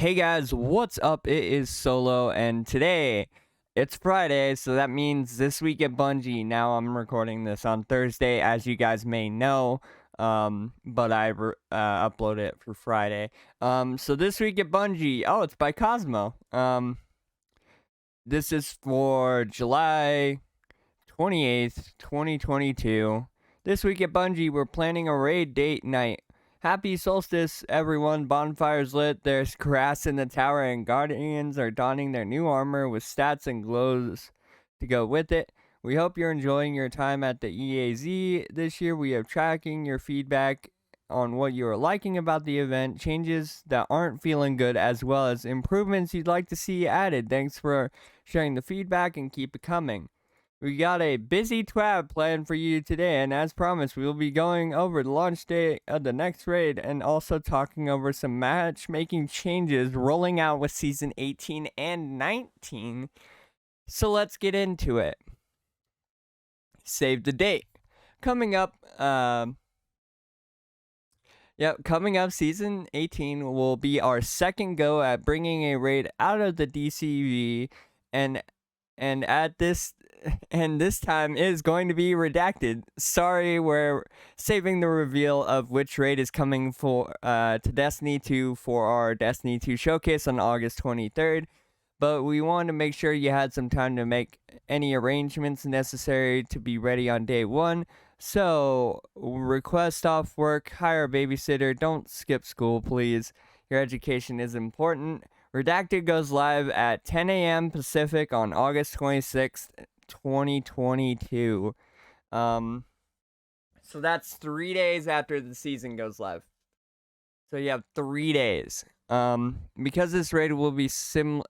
Hey guys, what's up? It is Solo, and today it's Friday, so that means this week at Bungie. Now I'm recording this on Thursday, as you guys may know, but I upload it for Friday. So this week at Bungie, oh, it's by Cosmo. This is for July 28th, 2022. This week at Bungie, we're planning a raid date night. Happy solstice, everyone. Bonfires lit, there's grass in the tower, and guardians are donning their new armor with stats and glows to go with it. We hope you're enjoying your time at the EAZ. This year we are tracking your feedback on what you are liking about the event, changes that aren't feeling good, as well as improvements you'd like to see added. Thanks for sharing the feedback and keep it coming. We got a busy TWAB planned for you today, and as promised, we will be going over the launch day of the next raid and also talking over some matchmaking changes rolling out with Season 18 and 19. So let's get into it. Save the date. Coming up, coming up, Season 18 will be our second go at bringing a raid out of the DCV, and this time is going to be redacted. Sorry, we're saving the reveal of which raid is coming for to Destiny 2 for our Destiny 2 showcase on August 23rd. But we wanted to make sure you had some time to make any arrangements necessary to be ready on day one. So, request off work, hire a babysitter, don't skip school, please. Your education is important. Redacted goes live at 10 a.m. Pacific on August 26th, 2022. So that's 3 days after the season goes live. So you have 3 days. Because this raid will be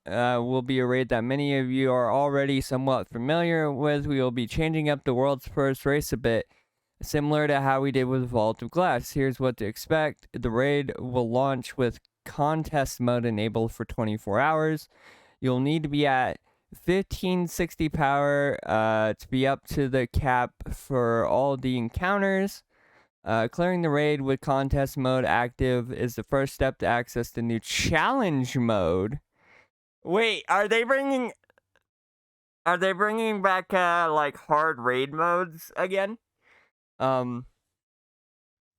a raid that many of you are already somewhat familiar with, we will be changing up the world's first race a bit, similar to how we did with Vault of Glass. Here's what to expect. The raid will launch with contest mode enabled for 24 hours. You'll need to be at 1560 power to be up to the cap for all the encounters. Clearing the raid with contest mode active is the first step to access the new challenge mode. Wait, are they bringing back like hard raid modes again?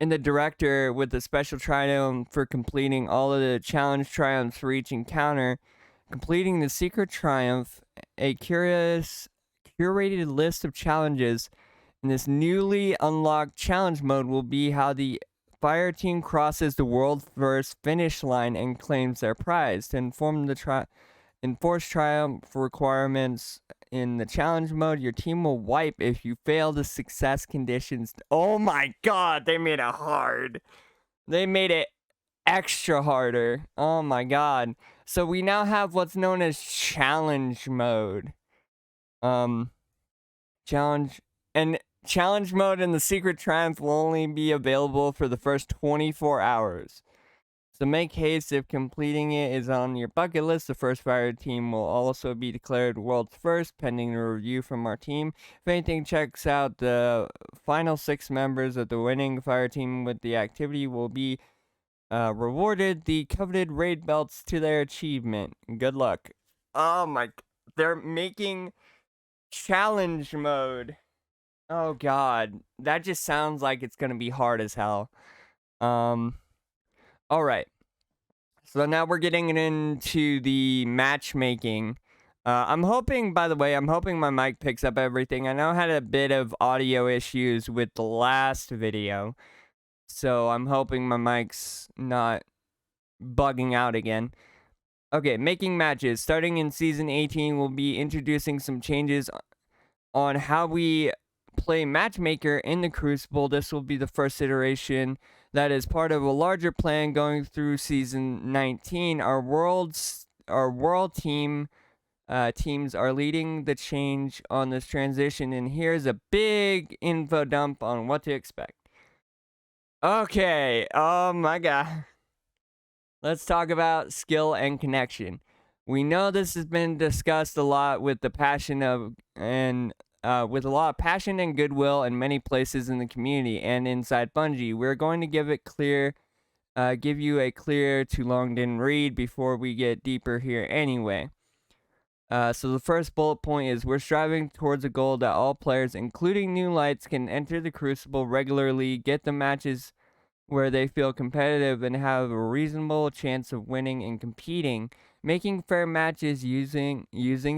In the director with the special triumph for completing all of the challenge triumphs for each encounter, completing the secret triumph, a curated list of challenges in this newly unlocked challenge mode will be how the fire team crosses the world first finish line and claims their prize. To enforce triumph requirements in the challenge mode, your team will wipe if you fail the success conditions. Oh my god, they made it hard. They made it extra harder. Oh my god. So we now have what's known as challenge mode. Challenge mode and the secret triumph will only be available for the first 24 hours. So make haste if completing it is on your bucket list. The first fire team will also be declared world's first, pending a review from our team. If anything checks out, the final 6 members of the winning fire team with the activity will be rewarded the coveted raid belts to their achievement. Good luck. Oh my, they're making challenge mode. Oh god, that just sounds like it's gonna be hard as hell. Alright. So now we're getting into the matchmaking. I'm hoping my mic picks up everything. I know I had a bit of audio issues with the last video, so I'm hoping my mic's not bugging out again. Okay, making matches. Starting in Season 18, we'll be introducing some changes on how we play Matchmaker in the Crucible. This will be the first iteration that is part of a larger plan going through Season 19. Our world teams are leading the change on this transition, and here's a big info dump on what to expect. Okay, oh my god. Let's talk about skill and connection. We know this has been discussed a lot with the passion with a lot of passion and goodwill in many places in the community and inside Bungie. We're going to give it clear give you a clear too long didn't read before we get deeper here anyway. So the first bullet point is we're striving towards a goal that all players, including new lights, can enter the Crucible regularly, get the matches where they feel competitive, and have a reasonable chance of winning and competing. Making fair matches using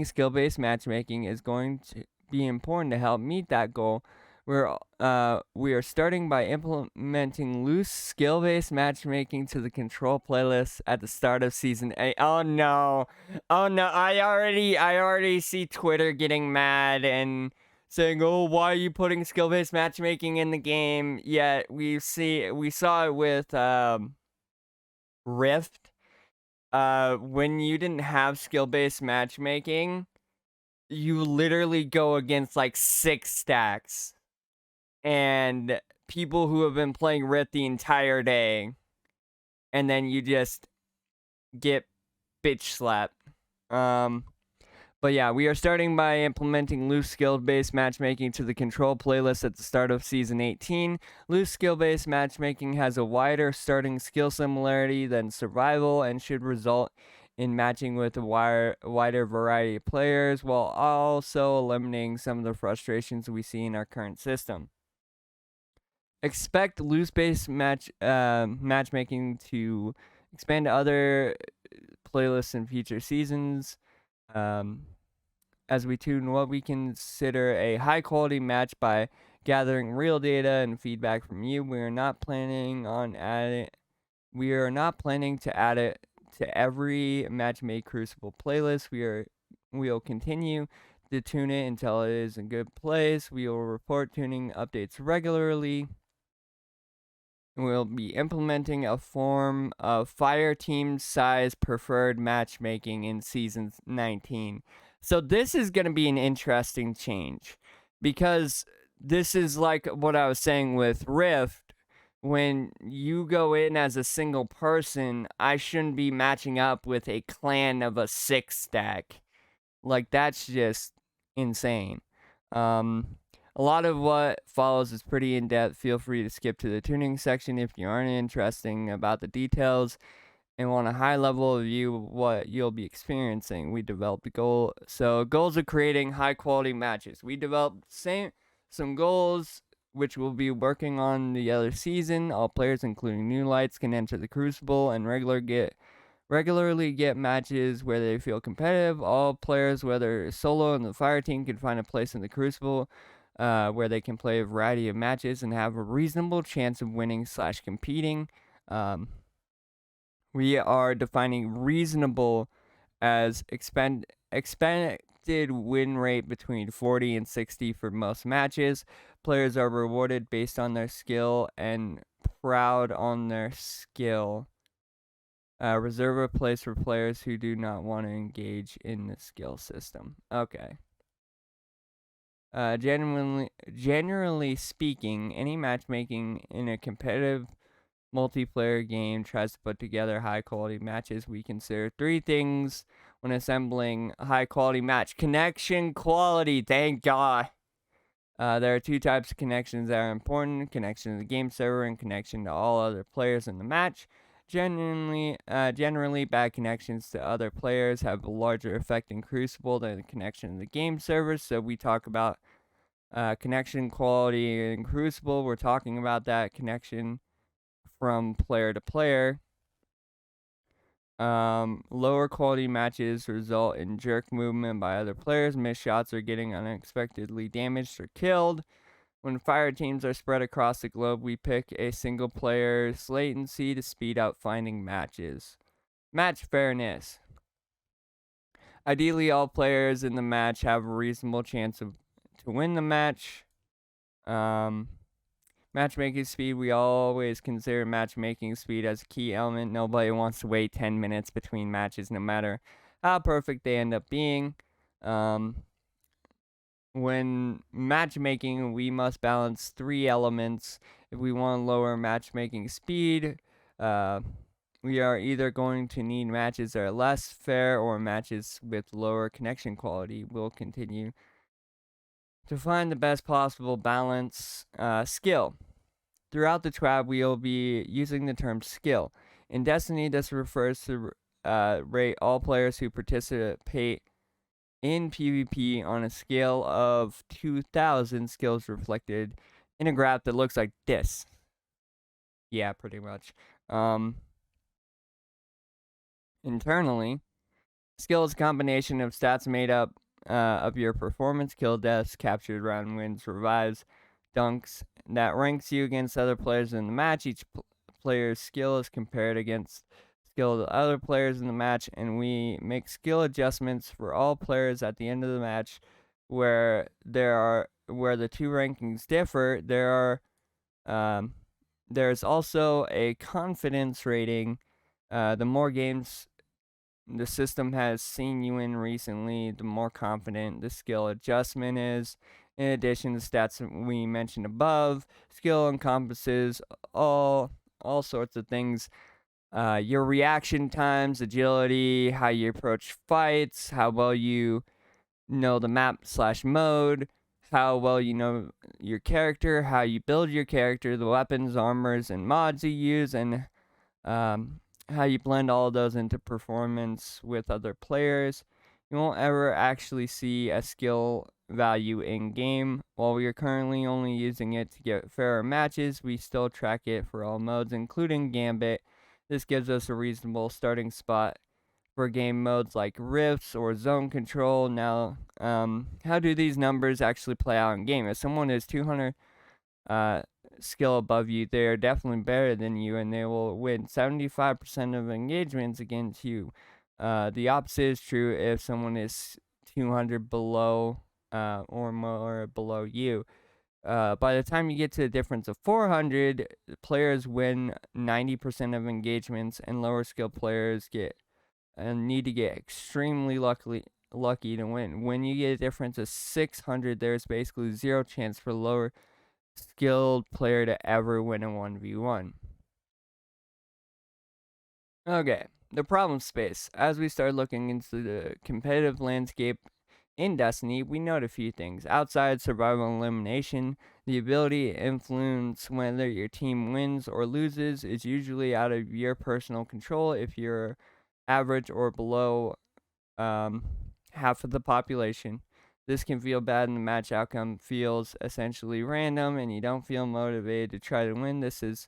skill-based matchmaking is going to be important to help meet that goal. We are starting by implementing loose skill-based matchmaking to the control playlist at the start of season 8. Oh no. I already see Twitter getting mad and saying, "Oh, why are you putting skill-based matchmaking in the game?" Yet we saw it with Rift. When you didn't have skill-based matchmaking, you literally go against like 6 stacks. And people who have been playing Rift the entire day, and then you just get bitch slapped. But yeah, we are starting by implementing loose skill-based matchmaking to the control playlist at the start of Season 18. Loose skill-based matchmaking has a wider starting skill similarity than survival and should result in matching with a wider variety of players, while also eliminating some of the frustrations we see in our current system. Expect loose-based matchmaking to expand to other playlists in future seasons. As we tune what we consider a high-quality match by gathering real data and feedback from you. We are not planning to add it to every Match-Made Crucible playlist. We'll continue to tune it until it is in good place. We will report tuning updates regularly. We'll be implementing a form of fire team size preferred matchmaking in season 19. So this is going to be an interesting change, because this is like what I was saying with Rift. When you go in as a single person, I shouldn't be matching up with a clan of a 6 stack. Like, that's just insane. A lot of what follows is pretty in-depth. Feel free to skip to the tuning section if you aren't interested about the details and want a high-level view of what you'll be experiencing. We developed a goal. So goals of creating high-quality matches. We developed some goals which we'll be working on the other season. All players, including new lights, can enter the Crucible and regularly get matches where they feel competitive. All players, whether solo in the fire team, can find a place in the Crucible where they can play a variety of matches and have a reasonable chance of winning / competing. We are defining reasonable as expected win rate between 40 and 60 for most matches. Players are rewarded based on their skill and proud on their skill. Reserve a place for players who do not want to engage in the skill system. Okay. Generally speaking, any matchmaking in a competitive multiplayer game tries to put together high quality matches. We consider 3 things when assembling a high quality match. Connection quality, thank God. There are 2 types of connections that are important: connection to the game server and connection to all other players in the match. Generally, bad connections to other players have a larger effect in Crucible than the connection to the game server. So we talk about connection quality in Crucible. We're talking about that connection from player to player. Lower quality matches result in jerk movement by other players, missed shots, or getting unexpectedly damaged or killed. When fire teams are spread across the globe, we pick a single player's latency to speed up finding matches. Match fairness. Ideally, all players in the match have a reasonable chance to win the match. Matchmaking speed. We always consider matchmaking speed as a key element. Nobody wants to wait 10 minutes between matches, no matter how perfect they end up being. When matchmaking, we must balance 3 elements. If we want to lower matchmaking speed, we are either going to need matches that are less fair or matches with lower connection quality. We'll continue to find the best possible balance. Skill. throughout the TWAB, we will be using the term skill. In Destiny, this refers to rate all players who participate in PvP on a scale of 2,000 skills reflected in a graph that looks like this. Yeah, pretty much. Internally, skill is a combination of stats made up of your performance, kill deaths, captured round wins, revives, dunks, that ranks you against other players in the match. Each player's skill is compared against skill of the other players in the match, and we make skill adjustments for all players at the end of the match where the two rankings differ. There's also a confidence rating. The more games the system has seen you in recently, the more confident the skill adjustment is. In addition to stats we mentioned above, skill encompasses all sorts of things. Your reaction times, agility, how you approach fights, how well you know the map/mode, how well you know your character, how you build your character, the weapons, armors, and mods you use, and how you blend all of those into performance with other players. You won't ever actually see a skill value in game. While we are currently only using it to get fairer matches, we still track it for all modes, including Gambit. This gives us a reasonable starting spot for game modes like Rifts or Zone Control. Now, how do these numbers actually play out in game? If someone is 200 skill above you, they are definitely better than you, and they will win 75% of engagements against you. The opposite is true if someone is 200 below or more below you. By the time you get to a difference of 400, players win 90% of engagements, and lower skill players need to get extremely lucky to win. When you get a difference of 600, there's basically zero chance for lower skilled player to ever win a 1v1. Okay, the problem space. As we start looking into the competitive landscape in Destiny, we note a few things. Outside survival and elimination, the ability to influence whether your team wins or loses is usually out of your personal control if you're average or below half of the population. This can feel bad, and the match outcome feels essentially random, and you don't feel motivated to try to win. This has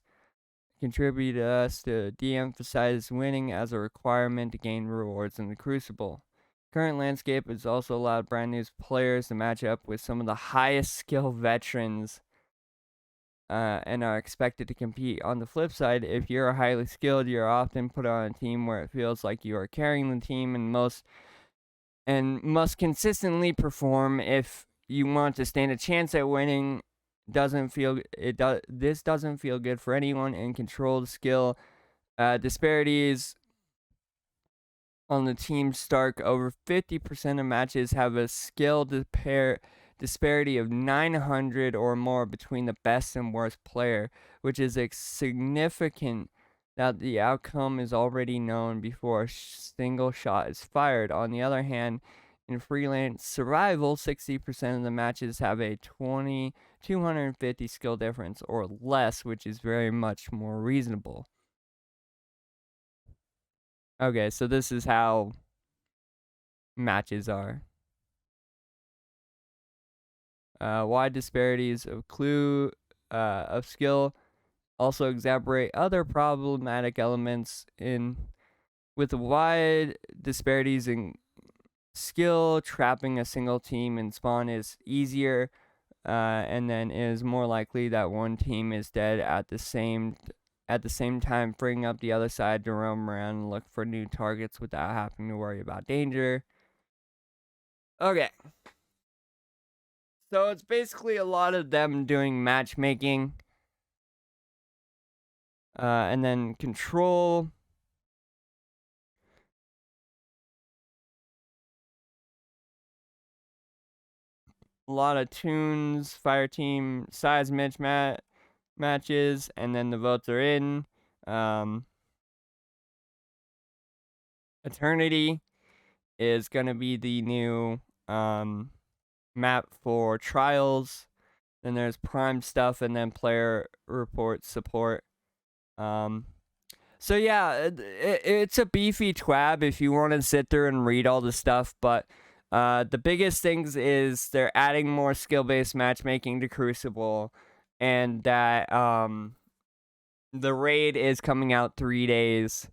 contributed us to de-emphasize winning as a requirement to gain rewards in the Crucible. Current landscape has also allowed brand new players to match up with some of the highest skill veterans and are expected to compete. On the flip side, if you're highly skilled, you're often put on a team where it feels like you are carrying the team and must consistently perform if you want to stand a chance at winning. This doesn't feel good for anyone, and controlled skill disparities on the team stark. Over 50% of matches have a skill disparity of 900 or more between the best and worst player, which is significant that the outcome is already known before a single shot is fired. On the other hand, in freelance survival, 60% of the matches have a 250 skill difference or less, which is very much more reasonable. Okay, so this is how matches are. Wide disparities of skill also exacerbate other problematic elements with wide disparities in skill. Trapping a single team in spawn is easier, and then it is more likely that one team is dead at the same time, freeing up the other side to roam around and look for new targets without having to worry about danger. Okay. So it's basically a lot of them doing matchmaking. And then control. A lot of tunes, fire team, size matches, and then the votes are in. Eternity is going to be the new map for trials. and there's prime stuff, and then player report support. So yeah, it's a beefy TWAB if you want to sit there and read all the stuff, but the biggest things is they're adding more skill-based matchmaking to Crucible, and that the raid is coming out 3 days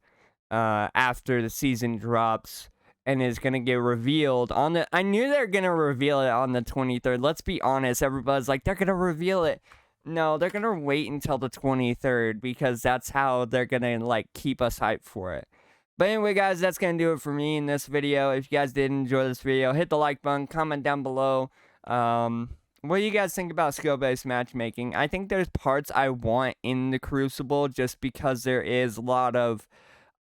after the season drops, and is gonna get revealed on the. I knew they're gonna reveal it on the 23rd. Let's be honest, everybody's like they're gonna reveal it. No, they're gonna wait until the 23rd because that's how they're gonna like keep us hyped for it. But anyway, guys, that's gonna do it for me in this video. If you guys did enjoy this video, hit the like button, comment down below. What do you guys think about skill-based matchmaking? I think there's parts I want in the Crucible just because there is a lot of.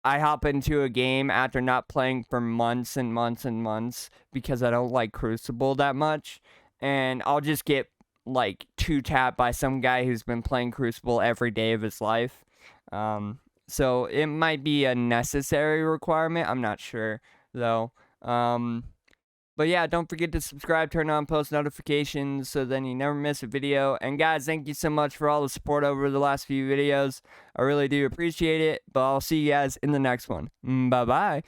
I hop into a game after not playing for months and months and months because I don't like Crucible that much, and I'll just get like 2-tapped by some guy who's been playing Crucible every day of his life. So it might be a necessary requirement. I'm not sure though. But yeah, don't forget to subscribe, turn on post notifications so then you never miss a video. And guys, thank you so much for all the support over the last few videos. I really do appreciate it. But I'll see you guys in the next one. Bye-bye.